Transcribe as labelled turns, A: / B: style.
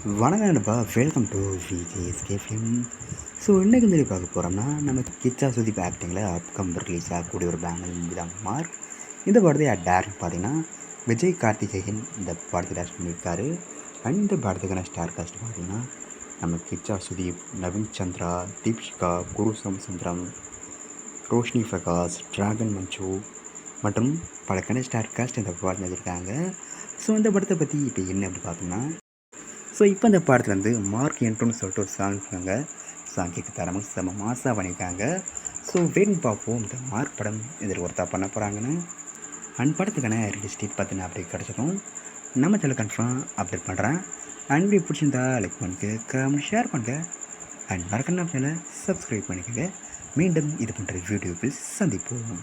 A: வணக்கம் நண்பா, welcome to VJSK film. So இன்றைக்கி வந்து பார்க்க போகிறோம்னா, நம்ம கிச்சா சுதீப் ஆக்டிங்கில் அப்கம் ரிலீஸ் ஆகக்கூடிய ஒரு பேனர் மூவி தான் மார்க். இந்த படத்தை டேரக்ட் பார்த்தீங்கன்னா விஜய் கார்த்திகேயன் இந்த படத்தை டேரக்ட் பண்ணியிருக்காரு. அண்ட் இந்த படத்துக்கான ஸ்டார் காஸ்ட் பார்த்தீங்கன்னா நம்ம கிச்சா சுதீப், நவீன் சந்திரா, தீபிகா, குரு சமுத்திரம், ரோஷினி பிரகாஷ், டிராகன் மஞ்சு மற்றும் பல ஸ்டார் காஸ்ட் இந்த படத்தில் வச்சுருக்காங்க. ஸோ இந்த படத்தை பற்றி இப்போ என்ன அப்படி பார்த்தோம்னா, ஸோ இப்போ இந்த படத்தில் வந்து மார்க் என்ட்ரோன்னு சொல்லிட்டு ஒரு சாங் இருக்காங்க. சாங் கேட்க தரமாக செம்ம மாசாக பண்ணியிருக்காங்க. ஸோ வெயிட் பார்ப்போம் இந்த மார்க் படம் இதில் ஒருத்தா பண்ண போகிறாங்கன்னு. அண்ட் படத்துக்கான ரிலீஸ் டேட் பார்த்தீங்கன்னா அப்படி கிடச்சிடும். நம்ம சேனல் கன்ஃபார்ம் அப்டேட் பண்ணுறேன். அண்ட் வீடியோ பிடிச்சிருந்தா லைக் பண்ணிக்க, கமெண்ட் ஷேர் பண்ணுங்க. அண்ட் மறக்காம நம்ம சேனலை சப்ஸ்கிரைப் பண்ணிக்கோங்க. மீண்டும் இது பண்ணுற வீடியோவில் சந்திப்போம்.